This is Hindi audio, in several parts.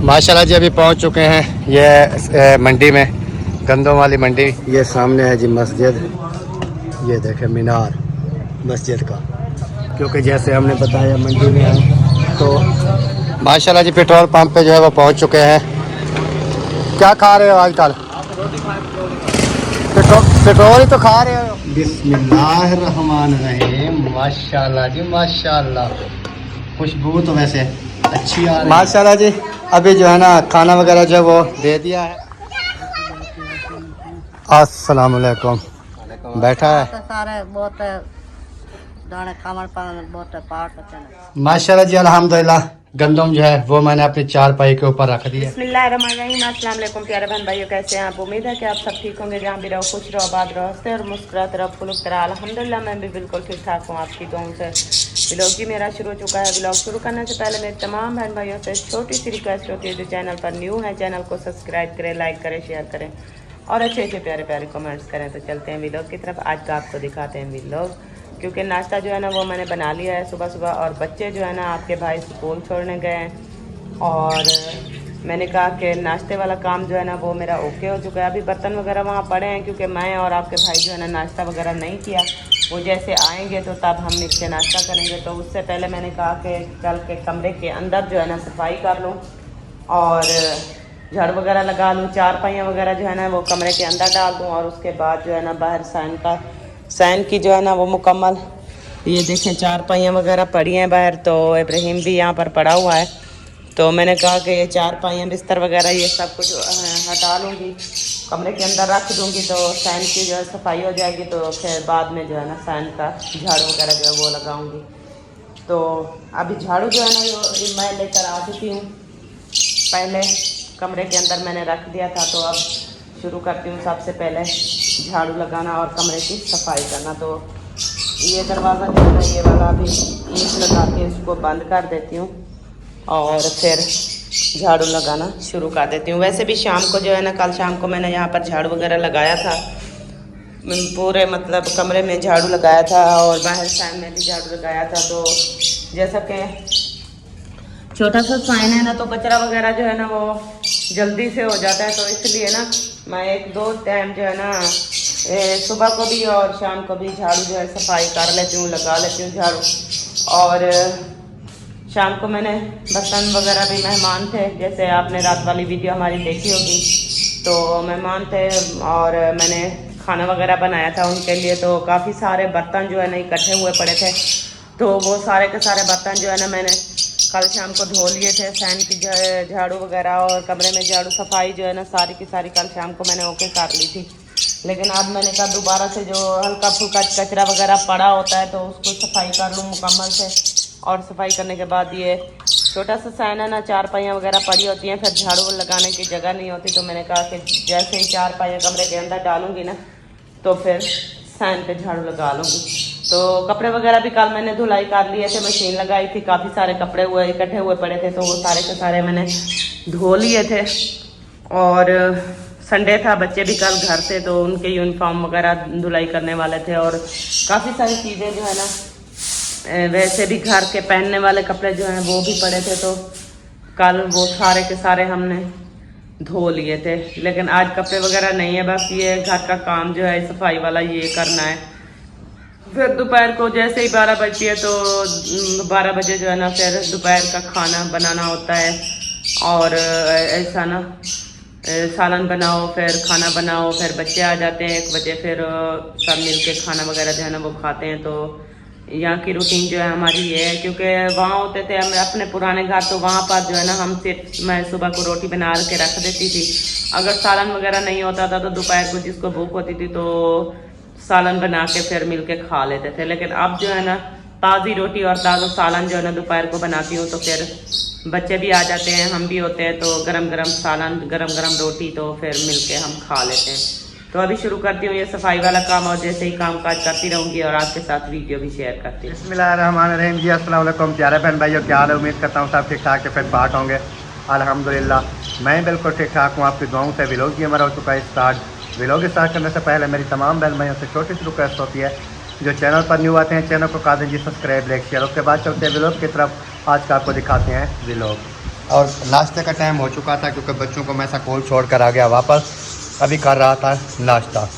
माशाल्लाह जी अभी पहुंच चुके हैं ये मंडी में, गंदों वाली मंडी। ये सामने है जी मस्जिद, ये देखें मीनार मस्जिद का, क्योंकि जैसे हमने बताया मंडी में है। तो माशाल्लाह जी पेट्रोल पंप पे जो है वो पहुंच चुके हैं। क्या खा रहे हो आजकल? पेट्रोल ही तो खा रहे हो। बिस्मिल्लाहिर्रहमानिर्रहीम। माशाल्लाह जी माशाल्लाह, खुशबू तो वैसे अच्छी आ रही है माशाल्लाह जी। अभी जो है ना खाना वगैरह जो है वो दे दिया है। अस्सलाम वालेकुम। बैठा है माशाल्लाह जी अल्हम्दुलिल्लाह। गंदम जो है वो मैंने अपनी चारपाई के ऊपर रख दिया। बिस्मिल्लाहिर्रहमानिर्रहीम। अस्सलाम वालेकुम प्यारे बहन भाइयों, कैसे हैं आप? उम्मीद है कि आप सब ठीक होंगे। जहाँ भी रहो खुश रहो, आबाद रहो, हंसते और मुस्कुराते रहो, फुलुक तरह। अल्हम्दुलिल्लाह मैं भी बिल्कुल ठीक ठाक हूँ आपकी दुआओं से। व्लॉग जी मेरा शुरू हो चुका है। व्लॉग शुरू करने से पहले मेरे तमाम बहन भाइयों से छोटी सी रिक्वेस्ट होती है, जो चैनल पर न्यू है चैनल को सब्सक्राइब करें, लाइक करें, शेयर करें और अच्छे अच्छे प्यारे प्यारे कमेंट्स करें। तो चलते हैं व्लॉग की तरफ। आज का आपको दिखाते हैं व्लॉग, क्योंकि नाश्ता जो है ना वो मैंने बना लिया है सुबह सुबह, और बच्चे जो है ना आपके भाई स्कूल छोड़ने गए हैं, और मैंने कहा कि नाश्ते वाला काम जो है ना वो मेरा ओके हो चुका है। अभी बर्तन वगैरह वहाँ पड़े हैं, क्योंकि मैं और आपके भाई जो है ना नाश्ता वगैरह नहीं किया। वो जैसे आएंगे तो तब हम मिलकर नाश्ता करेंगे। तो उससे पहले मैंने कहा कि चल के कमरे के अंदर जो है ना सफाई कर लूँ और झाड़ू वगैरह लगा लूँ, चारपाइयाँ वगैरह जो है ना वो कमरे के अंदर डाल दूँ, और उसके बाद जो है ना बाहर सैन की जो है ना वो मुकम्मल, ये देखें चारपाइयाँ वगैरह पड़ी हैं बाहर। तो इब्राहिम भी यहाँ पर पड़ा हुआ है। तो मैंने कहा कि ये चारपाइयाँ बिस्तर वगैरह ये सब कुछ हटा लूँगी, कमरे के अंदर रख दूँगी, तो सैन की जो है सफाई हो जाएगी। तो फिर बाद में जो है ना सैन का झाड़ू वगैरह जो है वो लगाऊँगी। तो अभी झाड़ू जो है ना ये मैं लेकर आ चुकी हूँ, पहले कमरे के अंदर मैंने रख दिया था। तो अब शुरू करती हूँ सबसे पहले झाड़ू लगाना और कमरे की सफाई करना। तो ये दरवाज़ा जो है ना ये वाला अभी ईंट लगा के इसको बंद कर देती हूँ और फिर झाड़ू लगाना शुरू कर देती हूँ। वैसे भी शाम को जो है ना, कल शाम को मैंने यहाँ पर झाड़ू वगैरह लगाया था, पूरे मतलब कमरे में झाड़ू लगाया था और बाहर साइड में भी झाड़ू लगाया था। तो जैसा कि छोटा सा साइन है ना, तो कचरा वगैरह जो है ना वो जल्दी से हो जाता है। तो इसलिए ना मैं एक दो टाइम जो है ना सुबह को भी और शाम को भी झाड़ू जो है सफाई कर लेती हूँ, लगा लेती हूँ झाड़ू। और शाम को मैंने बर्तन वगैरह भी, मेहमान थे, जैसे आपने रात वाली वीडियो हमारी देखी होगी, तो मेहमान थे और मैंने खाना वगैरह बनाया था उनके लिए। तो काफ़ी सारे बर्तन जो है ना इकट्ठे हुए पड़े थे। तो वो सारे के सारे बर्तन जो है ना मैंने कल शाम को धो लिए थे। फैन की झाड़ू वगैरह और कमरे में झाड़ू सफाई जो है ना सारी की सारी कल शाम को मैंने ओके कर ली थी। लेकिन आज मैंने कहा दोबारा से जो हल्का फुल्का कचरा वगैरह पड़ा होता है तो उसको सफाई कर लूँ मुकम्मल से। और सफाई करने के बाद ये छोटा सा साइन है ना, चारपाइयाँ वगैरह पड़ी होती हैं, फिर झाड़ू लगाने की जगह नहीं होती। तो मैंने कहा कि जैसे ही चारपाइयाँ कमरे के अंदर डालूंगी ना तो फिर साइन पे झाड़ू लगा लूँगी। तो कपड़े वगैरह भी कल मैंने धुलाई कर लिए थे, मशीन लगाई थी, काफ़ी सारे कपड़े हुए इकट्ठे हुए पड़े थे, तो वो सारे के सारे मैंने धो लिए थे। और संडे था, बच्चे भी कल घर थे, तो उनके यूनिफॉर्म वगैरह धुलाई करने वाले थे। और काफ़ी सारी चीज़ें जो है ना वैसे भी घर के पहनने वाले कपड़े जो हैं वो भी पड़े थे, तो कल वो सारे के सारे हमने धो लिए थे। लेकिन आज कपड़े वगैरह नहीं है, बस ये घर का काम जो है सफाई वाला ये करना है। फिर दोपहर को जैसे ही 12 बजती है तो 12 बजे जो है ना फिर दोपहर का खाना बनाना होता है। और ऐसा ना सालन बनाओ, फिर खाना बनाओ, फिर बच्चे आ जाते हैं 1 बजे, फिर सब मिल के खाना वगैरह जो है ना वो खाते हैं। तो यहाँ की रूटीन जो है हमारी ये है, क्योंकि वहाँ होते थे हम अपने पुराने घर, तो वहाँ पर जो है ना हम सिर्फ मैं सुबह को रोटी बना के रख देती थी। अगर सालन वगैरह नहीं होता था तो दोपहर को जिसको भूख होती थी तो सालन बना के फिर मिल के खा लेते थे। लेकिन अब जो है ना ताज़ी रोटी और ताज़ा सालन जो है ना दोपहर को बनाती हूँ, तो फिर बच्चे भी आ जाते हैं, हम भी होते हैं, तो गरम गरम सालन गरम गरम रोटी तो फिर मिल के हम खा लेते हैं। तो अभी शुरू करती हूँ ये सफाई वाला काम, और जैसे ही काम काज करती रहूँगी और आपके साथ वीडियो भी शेयर करती हूँ। बिस्मिल्लाहिर्रहमानिर्रहीम जी। अस्सलाम वालेकुम प्यारे बहन भाइयों, क्या हाल है? उम्मीद करता हूँ सब ठीक ठाक है, फिर बाट होंगे। अल्हम्दुलिल्लाह मैं बिल्कुल ठीक ठाक हूँ। आपकी दुआओं से व्लॉग भी हमारा हो चुका है स्टार्ट। व्लॉग स्टार्ट करने से पहले मेरी तमाम बहन भाइयों से छोटी सी रिक्वेस्ट होती है, जो चैनल पर न्यू आते हैं चैनल को कर दीजिए सब्सक्राइब, लाइक, शेयर। उसके बाद चलते हैं व्लॉग की तरफ। आज का आपको दिखाते हैं व्लॉग। और नाश्ते का टाइम हो चुका था क्योंकि बच्चों को मैं स्कूल छोड़ कर आ गया वापस। अभी कर रहा था नाश्ता।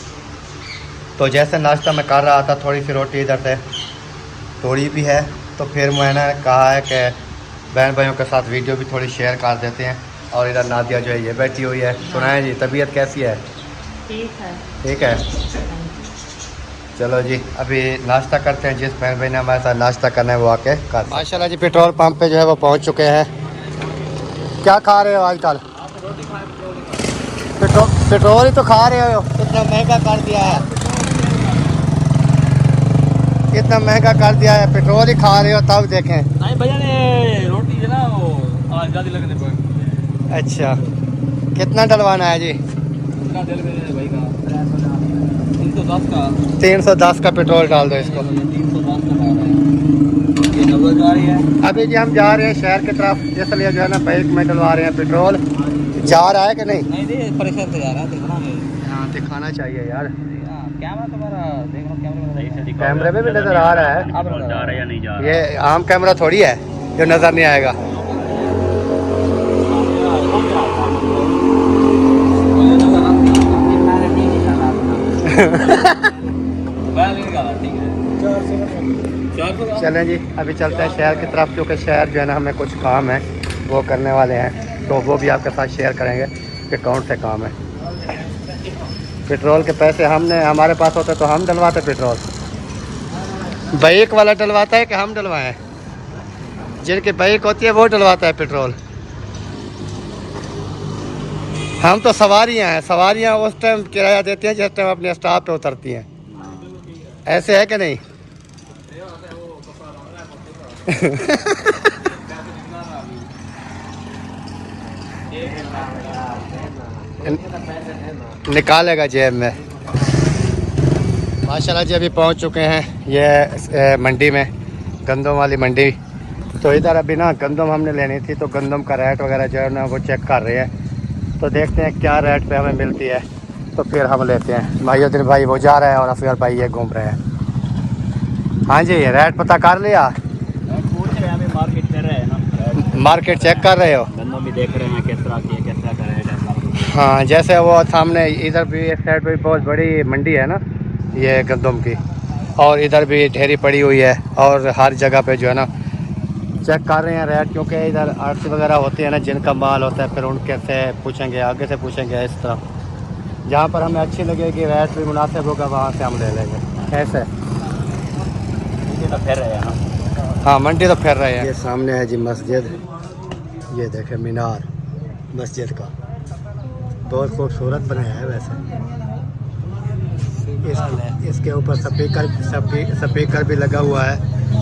तो जैसे नाश्ता मैं कर रहा था थोड़ी सी रोटी इधर से तोड़ी भी है, तो फिर मैंने कहा है कि बहन भाइयों के साथ वीडियो भी थोड़ी शेयर कर देते हैं। और इधर नादिया जो है ये बैठी हुई है। सुनाएं जी, तबीयत कैसी है? ठीक है। ठीक है, चलो जी अभी नाश्ता करते हैं। जिस बहन भाई ने हमारे साथ नाश्ता करना है वो आके कर। माशाल्लाह जी पेट्रोल पंप पे जो है वो पहुंच चुके हैं। क्या खा रहे हो आजकल? पेट्रोल ही तो खा रहे हो, इतना महंगा कर दिया है। इतना महंगा कर दिया है, पेट्रोल ही खा रहे हो तब देखें। नहीं भैया ने रोटी है ना वो आज ज़्यादा लगने पर। अच्छा, कितना डलवाना है जी? कितना तेल में भाई का 310 का 310 का पेट्रोल डाल दो इसको। 310 का खा रहा है। ये नंबर जा रही है। अभी जी हम जा रहे हैं शहर की तरफ, इसलिए जो है ना बाइक में डलवा रहे हैं पेट्रोल। जा रहा है कि नहीं? नहीं प्रेशर से जा रहा है, देखना है। हाँ दिखाना चाहिए यार। कैमरा तुम्हारा देख लो, कैमरे में भी नज़र आ रहा है। अब जा रहा है या नहीं जा रहा? ये आम कैमरा थोड़ी है जो नज़र नहीं आएगा। चलें जी अभी चलते हैं शहर की तरफ, क्योंकि शहर जो है ना हमें कुछ काम है वो करने वाले हैं, तो वो भी आपके साथ शेयर करेंगे कि कौन से काम है। पेट्रोल के पैसे हमारे पास होते तो हम डलवाते पेट्रोल। बाइक वाला डलवाता है कि हम डलवाएं? जिनकी बाइक होती है वो डलवाता है पेट्रोल। हम तो सवारियां हैं, सवारियां उस टाइम किराया देती हैं जिस टाइम अपने स्टॉप पे उतरती हैं। ऐसे है कि नहीं? निकालेगा जेब में। माशाल्लाह जी अभी पहुंच चुके हैं ये मंडी में, गंदम वाली मंडी। तो इधर अभी ना गंदम हमने लेनी थी, तो गंदम का रेट वगैरह जो है ना वो चेक कर रहे हैं। तो देखते हैं क्या रेट पे हमें मिलती है, तो फिर हम लेते हैं। भाईउद्दीन भाई वो जा रहा है और अफजल भाई ये घूम रहे हैं। हाँ जी, रेट पता कर लिया? मार्केट कर रहे हैं ना, मार्केट चेक कर रहे हो? गंदम भी देख रहे हैं किस तरह की है, किस तरह का रेट है। हाँ, जैसे वो सामने इधर भी एक साइड पे बहुत बड़ी मंडी है ना ये गंदम की, और इधर भी ढेरी पड़ी हुई है, और हर जगह पे जो है ना चेक कर रहे हैं रेट, क्योंकि इधर आड़ती वगैरह होती है ना जिनका माल होता है, फिर उनके से पूछेंगे, आगे से पूछेंगे। इस तरह जहाँ पर हमें अच्छी लगेगी, रेट भी मुनासिब होगा, वहाँ से हम ले लेंगे। ऐसे तो फिर रहे हैं ना। हाँ मंडी तो फिर रहे हैं। ये सामने है जी मस्जिद, ये देखें मीनार मस्जिद का, बहुत खूबसूरत बनाया है वैसे। इसके ऊपर स्पीकर भी लगा हुआ है।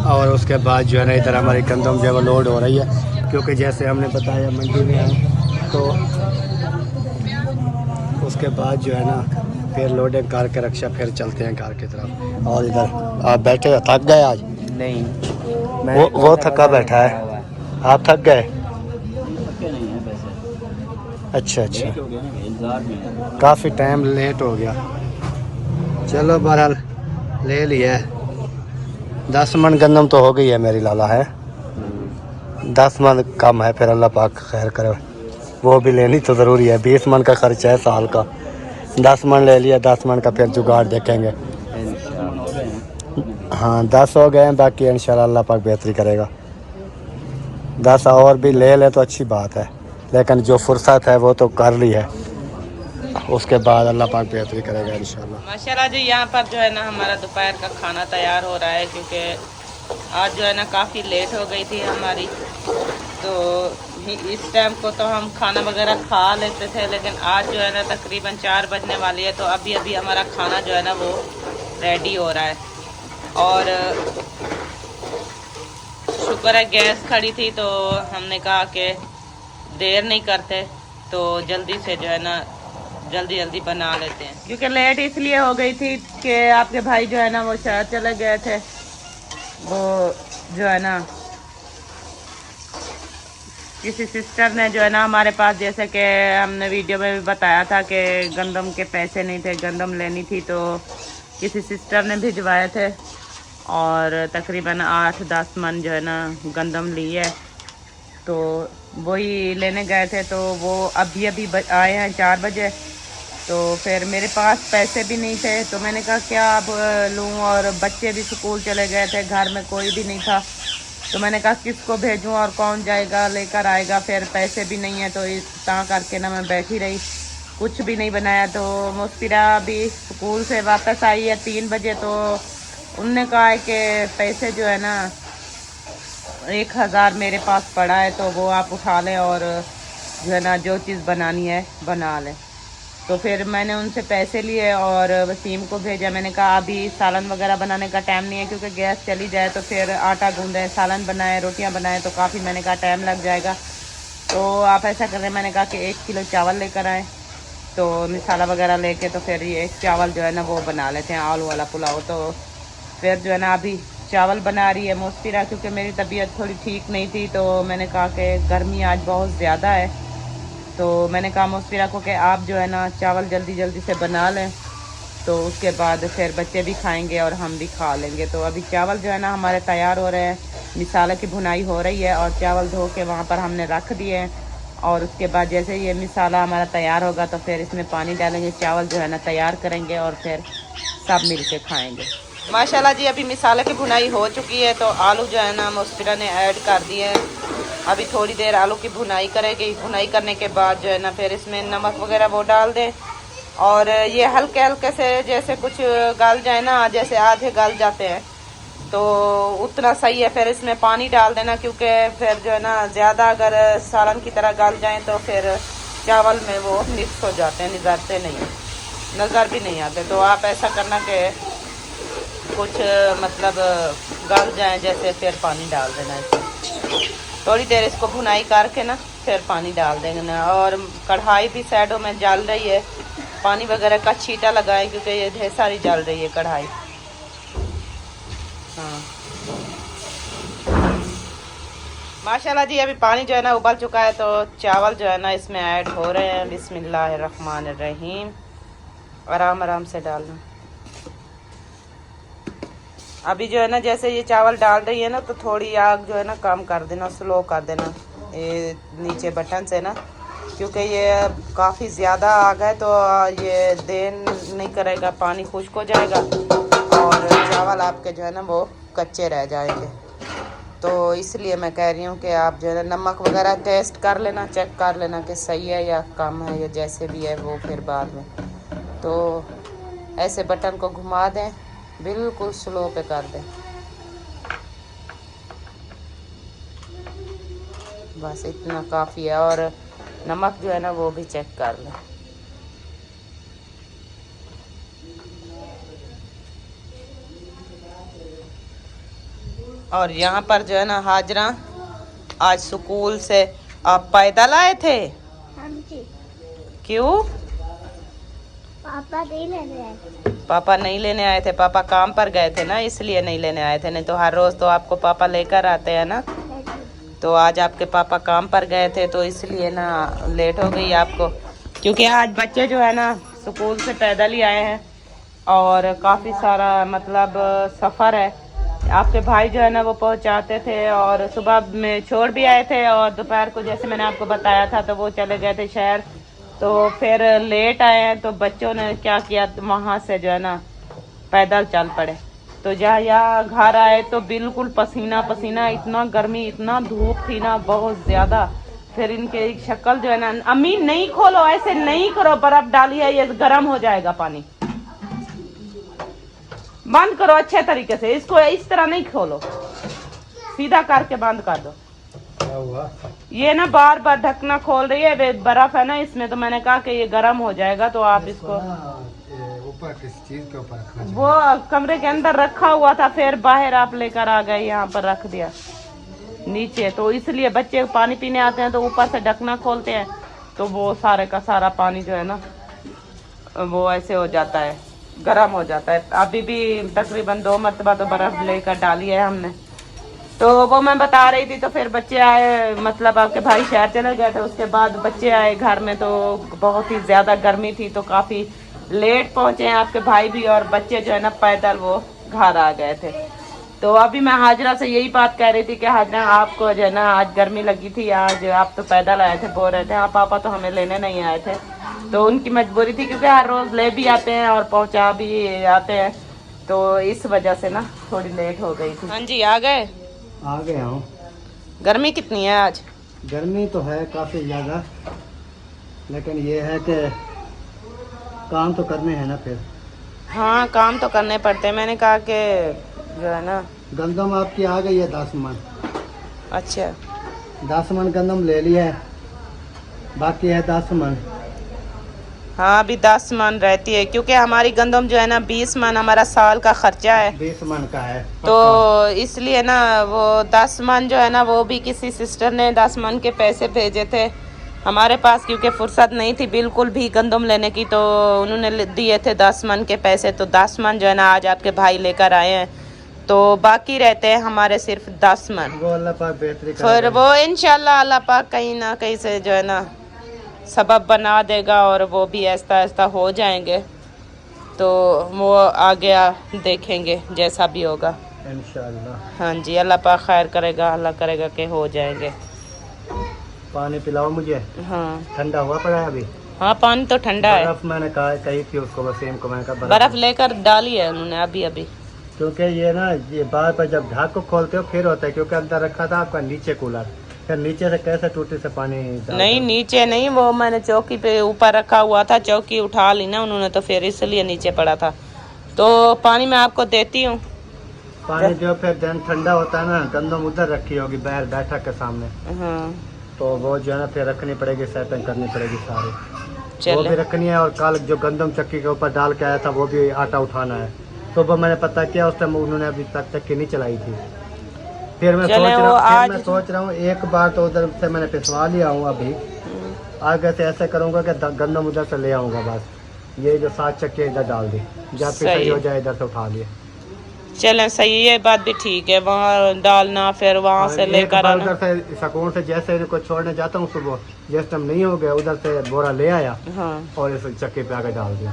और उसके बाद जो है ना इधर हमारी गंदम जो है वो लोड हो रही है, क्योंकि जैसे हमने बताया मंडी में है, तो उसके बाद जो है ना फिर लोडिंग करके रक्षा फिर चलते हैं घर की तरफ। और इधर आप बैठे थक गए आज? नहीं, वो थका बैठा है, आप थक गए? नहीं है वैसे। अच्छा अच्छा, हो गया ना, इंतजार में है। काफ़ी टाइम लेट हो गया। चलो बहरहाल ले लिया है। 10 मन गंदम तो हो गई है मेरी लाला है। 10 मन कम है, फिर अल्लाह पाक खैर करे, वो भी लेनी तो ज़रूरी है। 20 मन का खर्चा है साल का, 10 मन ले लिया। 10 मन का फिर जुगाड़ देखेंगे। हाँ 10 हो गए हैं, बाकी इंशाल्लाह अल्लाह पाक बेहतरी करेगा। 10 और भी ले ले तो अच्छी बात है, लेकिन जो फुर्सत है वो तो कर ली है, उसके बाद अल्लाह पाक बेहतरी करेगा इंशाल्लाह। माशाल्लाह जी, यहाँ पर जो है ना हमारा दोपहर का खाना तैयार हो रहा है, क्योंकि आज जो है ना काफ़ी लेट हो गई थी हमारी। तो इस टाइम को तो हम खाना वगैरह खा लेते थे, लेकिन आज जो है ना तकरीबन 4 बजने वाली है, तो अभी अभी हमारा खाना जो है ना वो रेडी हो रहा है। और शुक्र है गैस खड़ी थी, तो हमने कहा कि देर नहीं करते, तो जल्दी से जो है ना जल्दी बना लेते हैं। क्योंकि लेट इसलिए हो गई थी कि आपके भाई जो है ना वो शहर चले गए थे। वो जो है ना किसी सिस्टर ने जो है ना हमारे पास, जैसे कि हमने वीडियो में भी बताया था कि गंदम के पैसे नहीं थे, गंदम लेनी थी, तो किसी सिस्टर ने भिजवाए थे, और तकरीबन 8-10 मन जो है ना गंदम ली है। तो वही लेने गए थे, तो वो अभी अभी आए हैं 4 बजे। तो फिर मेरे पास पैसे भी नहीं थे, तो मैंने कहा क्या अब लूँ, और बच्चे भी स्कूल चले गए थे, घर में कोई भी नहीं था। तो मैंने कहा किसको भेजूं और कौन जाएगा लेकर आएगा, फिर पैसे भी नहीं है। तो इस तरह करके ना मैं बैठी रही, कुछ भी नहीं बनाया। तो मुस्फिरा भी स्कूल से वापस आई है 3 बजे। तो उनने कहा है कि पैसे जो है ना 1000 मेरे पास पड़ा है, तो वो आप उठा लें और जो है ना जो चीज़ बनानी है बना लें। तो फिर मैंने उनसे पैसे लिए और वसीम को भेजा। मैंने कहा अभी सालन वगैरह बनाने का टाइम नहीं है, क्योंकि गैस चली जाए तो फिर आटा गूंदें, सालन बनाए, रोटियां बनाएं, तो काफ़ी मैंने कहा टाइम लग जाएगा। तो आप ऐसा करें, मैंने कहा कि 1 किलो चावल लेकर आएँ, तो मसाला वगैरह लेके तो फिर ये चावल जो है ना वो बना लेते हैं, आलू वाला पुलाव। तो फिर जो है ना अभी चावल बना रही है मुस्फिरा, क्योंकि मेरी तबीयत थोड़ी ठीक नहीं थी। तो मैंने कहा कि गर्मी आज बहुत ज़्यादा है, तो मैंने कहा मुस्फिरा को कि आप जो है ना चावल जल्दी जल्दी से बना लें, तो उसके बाद फिर बच्चे भी खाएंगे और हम भी खा लेंगे। तो अभी चावल जो है ना हमारे तैयार हो रहे हैं, मिसाला की भुनाई हो रही है और चावल धो के वहाँ पर हमने रख दिए हैं। और उसके बाद जैसे ये मिसाला हमारा तैयार होगा तो फिर इसमें पानी डालेंगे, चावल जो है ना तैयार करेंगे और फिर सब मिल के खाएँगे। माशाल्लाह जी अभी मिसाले की भुनाई हो चुकी है, तो आलू जो है ना मुस्फिरा ने ऐड कर दिए हैं। अभी थोड़ी देर आलू की भुनाई करेगी, भुनाई करने के बाद जो है ना फिर इसमें नमक वगैरह वो डाल दें, और ये हल्के हल्के से जैसे कुछ गल जाए ना, जैसे आधे गल जाते हैं तो उतना सही है। फिर इसमें पानी डाल देना, क्योंकि फिर जो है ना ज़्यादा अगर सालन की तरह गल जाए तो फिर चावल में वो मिक्स हो जाते हैं, निज़रते नहीं, नज़र भी नहीं आते। तो आप ऐसा करना कि कुछ मतलब गल जाए जैसे, फिर पानी डाल देना इसमें। थोड़ी देर इसको भुनाई करके ना फिर पानी डाल देंगे ना। और कढ़ाई भी साइडों में जल रही है, पानी वगैरह का छींटा लगाएं, क्योंकि ये ढेर सारी जल रही है कढ़ाई। हाँ माशाल्लाह जी अभी पानी जो है ना उबल चुका है, तो चावल जो है ना इसमें ऐड हो रहे हैं। बिस्मिल्लाहिर्रहमानिर्रहीम, आराम आराम से डालना। अभी जो है ना जैसे ये चावल डाल रही है ना, तो थोड़ी आग जो है ना कम कर देना, स्लो कर देना ये नीचे बटन से ना, क्योंकि ये काफ़ी ज़्यादा आग है तो ये देर नहीं करेगा, पानी खुश्क हो जाएगा और चावल आपके जो है ना वो कच्चे रह जाएंगे। तो इसलिए मैं कह रही हूँ कि आप जो है ना नमक वगैरह टेस्ट कर लेना, चेक कर लेना कि सही है या कम है या जैसे भी है वो फिर बाद में। तो ऐसे बटन को घुमा दें, बिल्कुल स्लो पे कर दें, बस इतना काफ़ी है। और नमक जो है ना वो भी चेक कर लें। और यहाँ पर जो है ना हाजरा आज स्कूल से आप पैदल आए थे? हाँ जी। क्यों? पापा नहीं लेने आए थे। पापा नहीं लेने आए थे, पापा काम पर गए थे ना, इसलिए नहीं लेने आए थे। नहीं तो हर रोज़ तो आपको पापा लेकर आते हैं ना। तो आज आपके पापा काम पर गए थे तो इसलिए ना लेट हो गई आपको, क्योंकि आज बच्चे जो है ना स्कूल से पैदल ही आए हैं और काफ़ी सारा मतलब सफ़र है। आपके भाई जो है ना वो पहुंचाते थे और सुबह में छोड़ भी आए थे, और दोपहर को जैसे मैंने आपको बताया था तो वो चले गए थे शहर। तो फिर लेट आए हैं, तो बच्चों ने क्या किया, वहाँ से जो है ना पैदल चल पड़े। तो जहाँ यहाँ घर आए तो बिल्कुल पसीना पसीना, इतना गर्मी, इतना धूप थी ना बहुत ज़्यादा। फिर इनके शक्ल जो है ना, अम्मी नहीं खोलो, ऐसे नहीं करो, बर्फ डालिए, ये गर्म हो जाएगा पानी, बंद करो अच्छे तरीके से, इसको इस तरह नहीं खोलो, सीधा करके बंद कर दो। क्या हुआ? ये ना बार बार ढकना खोल रही है, बर्फ है ना इसमें, तो मैंने कहा कि ये गर्म हो जाएगा, तो आप इसको ऊपर किस चीज के ऊपर रखना चाहिए? वो कमरे के अंदर रखा हुआ था, फिर बाहर आप लेकर आ गए, यहाँ पर रख दिया नीचे। तो इसलिए बच्चे पानी पीने आते हैं तो ऊपर से ढकना खोलते हैं, तो वो सारे का सारा पानी जो है ना वो ऐसे हो जाता है, गर्म हो जाता है। अभी भी तकरीबन 2 मरतबा तो बर्फ लेकर डाली है हमने। तो वो मैं बता रही थी, तो फिर बच्चे आए, मतलब आपके भाई शहर चले गए थे, उसके बाद बच्चे आए घर में, तो बहुत ही ज़्यादा गर्मी थी, तो काफ़ी लेट पहुँचे हैं आपके भाई भी, और बच्चे जो है ना पैदल वो घर आ गए थे। तो अभी मैं हाजरा से यही बात कह रही थी कि हाजरा आपको जो है ना आज गर्मी लगी थी, आज आप तो पैदल आए थे, बोल रहे थे हाँ पापा तो हमें लेने नहीं आए थे, तो उनकी मजबूरी थी क्योंकि हर रोज़ ले भी आते हैं और पहुंचा भी आते हैं, तो इस वजह से ना थोड़ी लेट हो गई थी। हाँ जी आ गए? आ गया हूँ। गर्मी कितनी है आज? गर्मी तो है काफ़ी ज़्यादा, लेकिन ये है कि काम तो करने हैं ना फिर। हाँ काम तो करने पड़ते हैं। मैंने कहा कि जो है ना गंदम आपकी आ गई है 10 मन। अच्छा 10 मन गंदम ले लिया है, बाकी है 10 मन। हाँ अभी 10 मन रहती है क्योंकि हमारी गंदम जो है ना 20 मन हमारा साल का खर्चा है, 20 मन का है तो इसलिए ना वो 10 मन जो है ना वो भी किसी सिस्टर ने 10 मन के पैसे भेजे थे हमारे पास, क्योंकि फुर्सत नहीं थी बिल्कुल भी गंदम लेने की, तो उन्होंने दिए थे 10 मन के पैसे, तो 10 मन जो है ना आज आपके भाई लेकर आए हैं, तो बाकी रहते हैं हमारे सिर्फ 10 मन। वो अल्लाह पाक बेहतरी फिर करेगा। वो इंशाल्लाह अल्लाह पाक कहीं ना कहीं से जो है ना सबब बना देगा और वो भी ऐसा ऐसा हो जाएंगे, तो वो आगे देखेंगे जैसा भी होगा इंशाल्लाह। हाँ जी अल्लाह पाक खैर करेगा, अल्लाह करेगा कि हो जाएंगे। पानी पिलाओ मुझे। हाँ ठंडा हुआ पड़ा है अभी? हाँ पानी तो ठंडा है। बर्फ मैंने कही थी उसको, वसीम को मैंने कहा बर्फ लेकर डाली है उन्होंने अभी अभी, क्योंकि ये ना ये बार पर जब ढाक को खोलते हो फिर होता है, क्योंकि अंदर रखा था आपका नीचे कूलर, फिर नीचे से कैसे टूटी से पानी नहीं नीचे नहीं, वो मैंने चौकी पे ऊपर रखा हुआ था, चौकी उठा ली ना उन्होंने, तो फिर इसलिए नीचे पड़ा था, तो पानी मैं आपको देती हूँ। पानी जो फिर दिन ठंडा होता है ना, गंदम उधर रखी होगी बाहर बैठक के सामने, हाँ तो वो जो है ना फिर रखनी पड़ेगी, सेटिंग करनी पड़ेगी सारी, वो भी चले रखनी है। और कल जो गंदम चक्की के ऊपर डाल के आया था वो भी आटा उठाना है, सुबह मैंने पता किया उस टाइम उन्होंने अभी तक चक्की नहीं चलाई थी। फिर मैं सोच रहा हूँ एक बार तो उधर से मैंने पिसवा लिया हूँ, अभी आगे से ऐसे करूँगा कि गंदम उधर से ले आऊँगा, बस ये जो 7 चक्के इधर डाल दी, जब सही हो जाए इधर से उठा लिए। चलें सही, ये बात भी ठीक है, वहाँ डालना फिर वहाँ से लेकर आना। उधर से सकून से जैसे इनको छोड़ने जाता हूँ सुबह, जिस टाइम नहीं हो गया उधर से बोरा ले आया हाँ और इस चक्की पे आगे डाल दिया।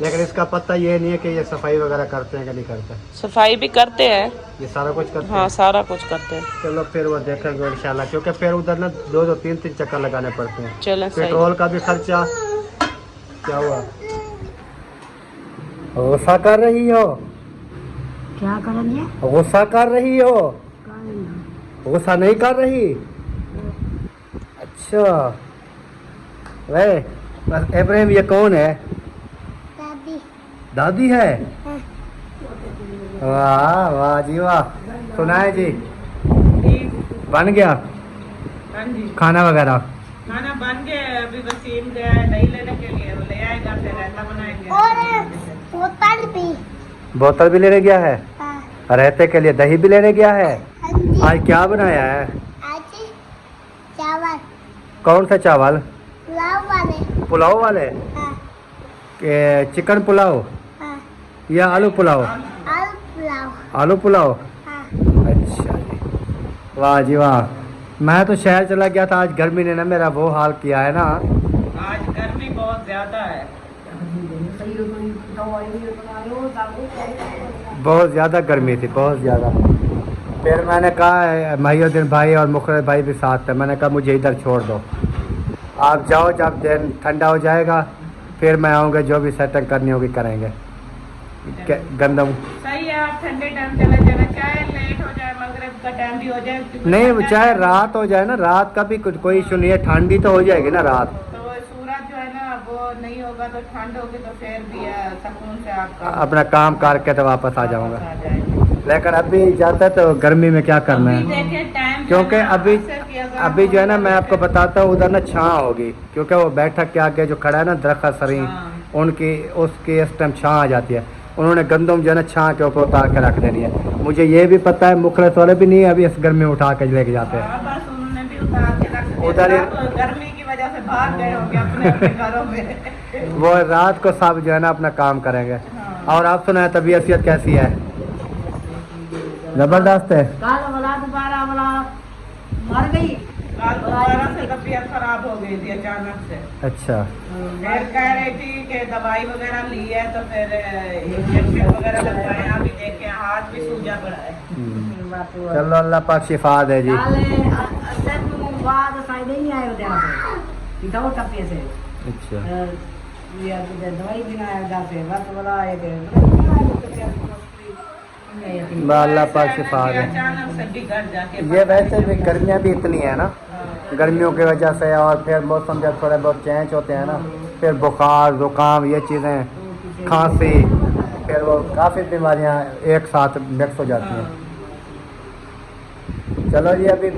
लेकिन इसका पता ये नहीं है कि ये सफाई वगैरह करते हैं कि नहीं करते। सफाई भी करते हैं, ये सारा कुछ करते हाँ हैं। सारा कुछ करते हैं। चलो फिर वो देखेंगे इंशाल्लाह, क्योंकि फिर उधर ना 2-2 3-3 चक्कर लगाने पड़ते हैं। चलें सही। पेट्रोल का भी खर्चा। क्या हुआ? गुस्सा कर रही हो? क्या करेंगे? गुस्सा कर रही हो? गुस्सा नहीं कर रही? अच्छा वे बस इब्राहिम, ये कौन है? दादी। दादी है? वाह वाह जी वाह। सुनाए जी, बन गया हाँ जी खाना वगैरह? खाना बन गया, अभी वसीम गया है दही लेने के लिए, वो ले आएगा फिर रायता बनाएंगे। और बोतल भी। बोतल भी लेने गया है? हाँ रहते के लिए दही भी लेने गया है? जी। आज क्या बनाया है? आज चावल। कौन सा चावल? पुलाव वाले। पुलाव वाले? हाँ चिकन पुलाव हाँ। या आलू पुलाव? आलू पुलाव। आलू पुलाव। हाँ अच्छा जी, वाह जी वाह। मैं तो शहर चला गया था, आज गर्मी ने ना मेरा वो हाल किया है ना। आज गर्मी बहुत ज्यादा है, बहुत ज़्यादा गर्मी थी, बहुत ज़्यादा। फिर मैंने कहा महिउद्दीन भाई और मुखर भाई भी साथ थे, मैंने कहा मुझे इधर छोड़ दो, आप जाओ, जब दिन ठंडा हो जाएगा फिर मैं आऊँगा, जो भी सेटिंग करनी होगी करेंगे। गंदम सही है, आप ठंडे टाइम चले जाना, चाहे लेट हो जाए, मगरिब का टाइम भी हो जाए, नहीं, चाहे रात हो जाए ना, रात का भी कोई इशू नहीं है, ठंडी तो हो जाएगी ना रात। तो सूरज जो है ना वो नहीं होगा तो ठंड होगी, तो फिर भी सुकून से आपका अपना काम करके तो वापस आ जाऊँगा। आ जाएगा। लेकिन अभी जाता तो गर्मी में क्या करना अभी है, देखिए टाइम क्योंकि अभी अभी अभी जो है ना मैं आपको बताता हूँ, उधर ना छाँ होगी, क्योंकि वो बैठक के आगे जो खड़ा है ना दरख्त सरी, उनकी उसकी इस टाइम छाँ आ जाती है। उन्होंने गंदम जो है ना छाँ के ऊपर उतार के रख देनी है। मुझे ये भी पता है मुखलस वाले भी नहीं अभी इस गर्मी में उठा के लेके जाते हैं। बस उन्होंने भी उतार के रख दिया, उधर सब गर्मी की वजह से भाग गए होंगे अपने अपने घरों में। वो रात को सब जो है ना अपना काम करेंगे। और आप सुनाए तबीयत कैसी है? जबरदस्त है। काल वाला दोबारा वाला मर गई। कल दोबारा से तबीयत खराब हो गई थी अचानक से। अच्छा फिर कह रही थी कि दवाई वगैरह ली है तो फिर इंजेक्शन वगैरह लगवाए। अभी देखे हाथ भी सूजा पड़ा है। चलो अल्लाह पाक शिफा दे जी। अच्छा अल्लाह पाक शिफा दे। अचानक से बिगड़ जाके ये वैसे भी गर्मियाँ भी इतनी है ना, गर्मियों की वजह से, और फिर मौसम जब थोड़े बहुत चेंज होते हैं ना, फिर बुखार जुकाम ये चीज़ें, खांसी, फिर वो काफ़ी बीमारियाँ एक साथ मिक्स हो जाती हैं। चलो जी अभी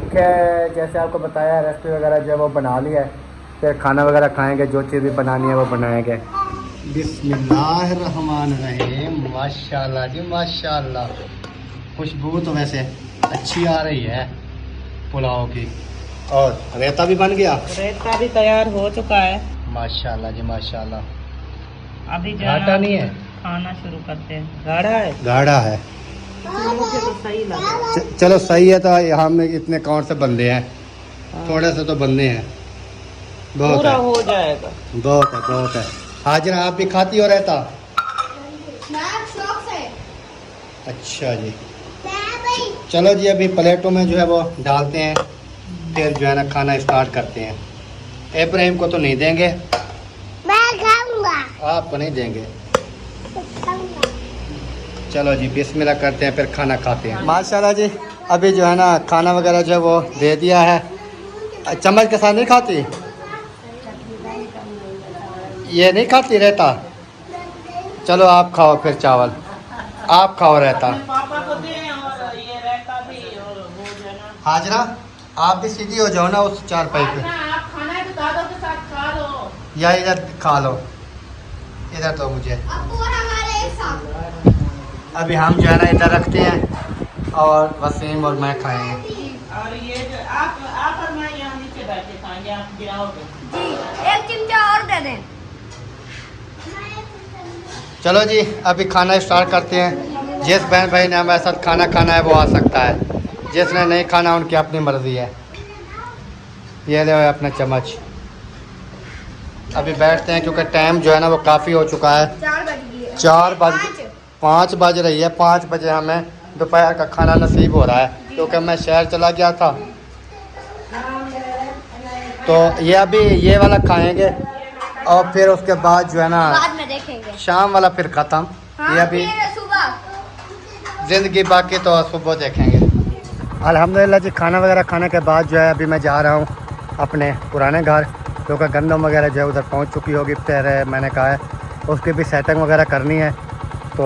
जैसे आपको बताया रेसिपी वगैरह जो है वो बना ली है, फिर खाना वगैरह खाएंगे, जो चीज़ भी बनानी है वो बनाएंगे। बिस्मिल्लाहिर्रहमानिर्रहीम। माशाल्लाह जी माशाल्लाह, खुशबू तो वैसे अच्छी आ रही है पुलाव की। और रायता भी बन गया, रेता भी तैयार हो चुका है माशाल्लाह जी माशाल्लाह। अभी घाटा नहीं है, खाना शुरू करते हैं। गाढ़ा है, गाढ़ा है। मुझे तो सही लगा। चलो सही है, तो हम इतने कौन से बंदे हैं, थोड़े से तो बंदे हैं, बहुत पूरा है, हो जाएगा। बहुत है, बहुत है। हाजिरा आप भी खाती हो रहता? अच्छा जी, चलो जी अभी प्लेटों में जो है वो डालते हैं, फिर जो है ना खाना स्टार्ट करते हैं। इब्राहिम को तो नहीं देंगे, मैं खाऊंगा। आपको नहीं देंगे। चलो जी बिस्मिल्लाह करते हैं, फिर खाना खाते हैं। माशाल्लाह जी अभी जो है ना खाना वगैरह जो है वो दे दिया है। चम्मच के साथ नहीं खाती, ये नहीं खाती रहता। चलो आप खाओ फिर चावल, आप खाओ रहता। पापा को दें और ये रहता भी और वो जो है ना। हाजरा आप भी सीधी हो जाओ ना उस चारपाई पे, आप खाना है तो दादों के साथ खा लो। या इधर खा लो, इधर तो मुझे अभी हम जो है ना इधर रखते हैं और वसीम और मैं खाएंगे। और ये जो आप और मैं यहाँ नीचे बैठे खाएंगे, आप गिराओगे। जी एक चिमटा और दे दें। चलो जी अभी खाना स्टार्ट करते हैं। जिस बहन भाई ने हमारे साथ खाना खाना है वो आ सकता है, जिसने नहीं खाना उनकी अपनी मर्जी है। ये ले अपना चम्मच। अभी बैठते हैं क्योंकि टाइम जो है ना वो काफ़ी हो चुका है। 5 बज रही है। 5 बजे हमें दोपहर का खाना नसीब हो रहा है, क्योंकि मैं शहर चला गया था। तो ये अभी ये वाला खाएंगे और फिर उसके बाद जो है ना बाद में देखेंगे शाम वाला फिर ख़त्म। ये अभी सुबह। ज़िंदगी बाकी तो सुबह देखेंगे। अल्हम्दुलिल्लाह जी खाना वगैरह खाने के बाद जो है अभी मैं जा रहा हूँ अपने पुराने घर, क्योंकि गंदम वगैरह जो है उधर पहुँच चुकी होगी। फिर मैंने कहा है उसकी भी सेटिंग वगैरह करनी है, तो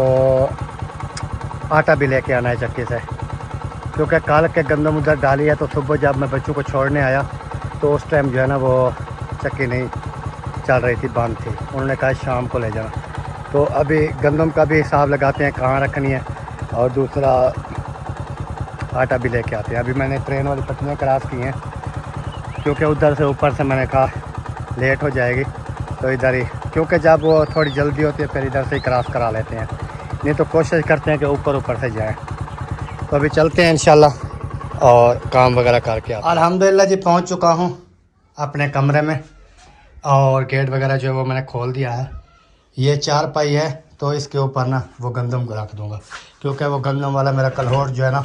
आटा भी लेके आना है चक्की से, क्योंकि कल के गंदम उधर डाली है। तो सुबह जब मैं बच्चों को छोड़ने आया तो उस टाइम जो है ना वो चक्की नहीं चल रही थी, बंद थी। उन्होंने कहा शाम को ले जाना। तो अभी गंदम का भी हिसाब लगाते हैं कहाँ रखनी है, और दूसरा आटा भी लेके आते हैं। अभी मैंने ट्रेन वाली पटरियाँ क्रॉस की हैं, क्योंकि उधर से ऊपर से मैंने कहा लेट हो जाएगी, तो इधर ही, क्योंकि जब वो थोड़ी जल्दी होती है फिर इधर से ही क्रॉस करा लेते हैं, नहीं तो कोशिश करते हैं कि ऊपर से जाएं। तो अभी चलते हैं इंशाल्लाह और काम वगैरह करके। अल्हम्दुलिल्लाह जी पहुंच चुका हूं अपने कमरे में, और गेट वगैरह जो है वो मैंने खोल दिया है। ये चारपाई है, तो इसके ऊपर ना वो गंदम को रख दूँगा, क्योंकि वो गंदम वाला मेरा कलहोट जो है ना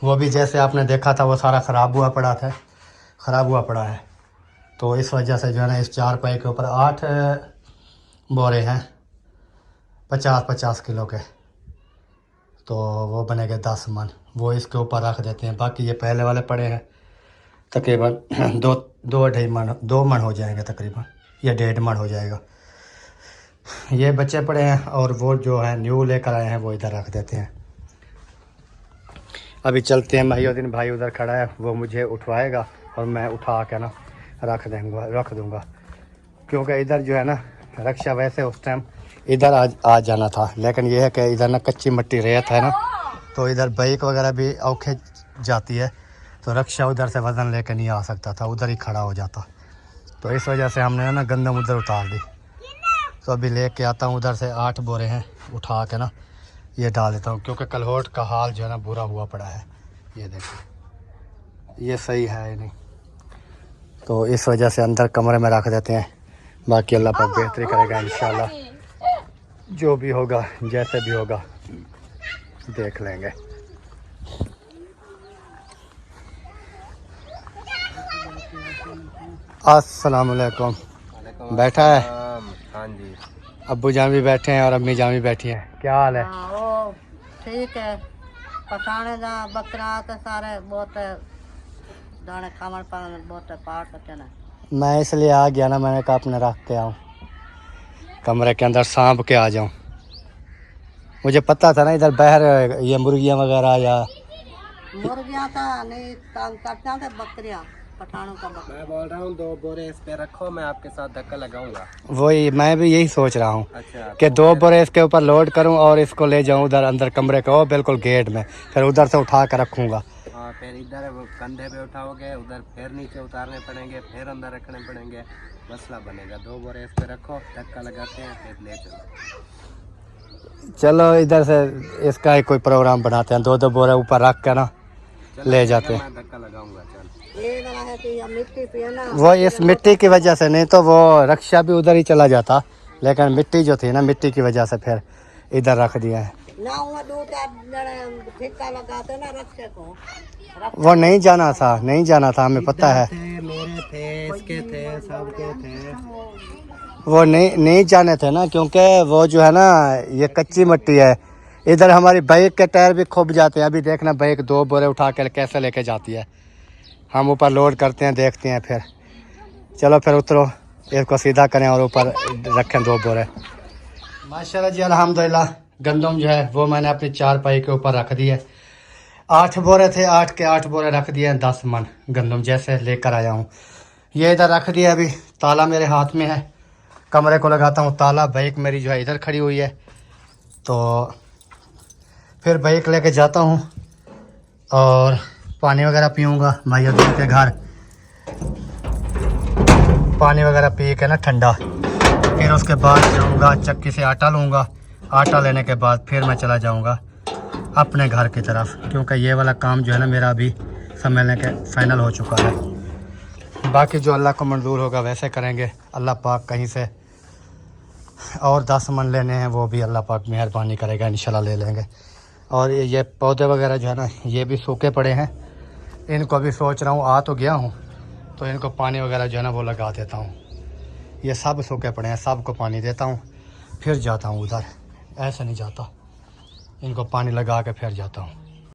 वो भी जैसे आपने देखा था वो सारा ख़राब हुआ पड़ा है। तो इस वजह से जो है ना इस चारपाई के ऊपर 8 बोरे हैं 50-50 किलो के, तो वो बनेंगे 10 मन। वो इसके ऊपर रख देते हैं। बाकी ये पहले वाले पड़े हैं, तकरीबन 2 मन हो जाएंगे तकरीबन, या 1.5 मन हो जाएगा। ये बच्चे पड़े हैं, और वो जो है न्यू लेकर आए हैं वो इधर रख देते हैं। अभी चलते हैं। महिउद्दीन भाई उधर खड़ा है, वो मुझे उठवाएगा और मैं उठा के ना रख दूँगा, क्योंकि इधर जो है ना रक्षा वैसे उस टाइम इधर आ जाना था, लेकिन यह है कि इधर ना कच्ची मट्टी रेत है ना, तो इधर बाइक वगैरह भी औखे जाती है, तो रक्षा उधर से वज़न लेकर नहीं आ सकता था, उधर ही खड़ा हो जाता। तो इस वजह से हमने ना गंदम उधर उतार दी। तो अभी लेके आता हूँ, उधर से 8 बोरे हैं, उठा के ना ये डाल देता हूँ, क्योंकि कलहोट का हाल जो है ना बुरा हुआ पड़ा है। ये देखो ये सही है नहीं, तो इस वजह से अंदर कमरे में रख देते हैं। बाकी अल्लाह पाक बेहतरी करेगा इंशाल्लाह, जो भी होगा जैसे भी होगा देख लेंगे। अस्सलाम वालेकुम। बैठा है? हाँ जी। अब्बू जान भी बैठे हैं और अम्मी जान भी बैठी हैं। क्या हाल है? वो ठीक है। पकाने दा बकरा तो सारे बहुत दाने खामर पाने बहुत पाठ होते ना। मैं इसलिए आ गया ना, मैंने कहा अपने रख के आऊँ कमरे के अंदर, सांभ के आ जाऊँ। मुझे पता था ना इधर बाहर ये मुर्गियाँ वगैरह या मुर्गियाँ का नहीं तंग करते थे, बकरियाँ पठानों का बकरा। मैं बोल रहा हूँ 2 बोरे इस पे रखो, मैं आपके साथ धक्का लगाऊंगा। वही मैं भी यही सोच रहा हूँ अच्छा, कि 2 बोरे इसके ऊपर लोड करूँ और इसको ले जाऊँ उधर अंदर कमरे के, वो बिल्कुल गेट में, फिर उधर से उठा कर रखूँगा। हाँ, फिर इधर वो कंधे पे उठाओगे, उधर फिर नीचे उतारने पड़ेंगे, फिर अंदर रखने पड़ेंगे, मसला बनेगा। 2 बोरे इस पे रखो, धक्का लगाते हैं, फिर ले चलो। चलो इधर से इसका ही कोई प्रोग्राम बनाते हैं, 2-2 बोरे ऊपर रख कर ना ले जाते हैं। मैं धक्का लगाऊंगा। चल, ये वाला है कि ये मिट्टी पे ना, वो इस मिट्टी की वजह से, नहीं तो वो रक्षा भी उधर ही चला जाता, लेकिन मिट्टी जो थी ना, मिट्टी की वजह से फिर इधर रख दिया है। ना वो 2-4 जने ठिक्का लगाते ना रक्षे को। वो नहीं जाना था, नहीं जाना था, हमें पता है। मेरे थे, इसके थे, सबके थे। वो नहीं जाने थे ना, क्योंकि वो जो है ना ये कच्ची मिट्टी है। इधर हमारी बाइक के टायर भी खूब जाते हैं। अभी देखना बाइक 2 बोरे उठा कर कैसे लेके जाती है। हम ऊपर लोड करते हैं, देखते हैं फिर। चलो फिर उतरो, इसको सीधा करें और ऊपर रखें 2 बोरे। माशाल्लाह जी, अल्हम्दुलिल्लाह। गंदम जो है वो मैंने अपनी 4 पाई के ऊपर रख दी है। 8 बोरे थे, 8 के 8 बोरे रख दिए हैं। 10 मन गंदम जैसे लेकर आया हूँ। ये इधर रख दिया। अभी ताला मेरे हाथ में है, कमरे को लगाता हूँ ताला। बाइक मेरी जो है इधर खड़ी हुई है, तो फिर बाइक लेके जाता हूँ और पानी वगैरह पीऊँगा भाई के घर। पानी वगैरह पी के ना ठंडा, फिर उसके बाद जाऊँगा चक्की से आटा लूँगा। आटा लेने के बाद फिर मैं चला जाऊँगा अपने घर की तरफ, क्योंकि ये वाला काम जो है ना मेरा अभी संभालने के फाइनल हो चुका है। बाकी जो अल्लाह को मंजूर होगा वैसे करेंगे। अल्लाह पाक कहीं से और 10 मन लेने हैं, वो भी अल्लाह पाक मेहरबानी करेगा, इंशाल्लाह ले लेंगे। और ये पौधे वगैरह जो है ना ये भी सूखे पड़े हैं, इनको भी सोच रहा हूँ, आ तो गया हूँ तो इनको पानी वगैरह जो है ना वो लगा देता हूँ। ये सब सूखे पड़े हैं, सब को पानी देता हूँ, फिर जाता हूँ उधर। ऐसे नहीं जाता, इनको पानी लगा के फिर जाता हूँ।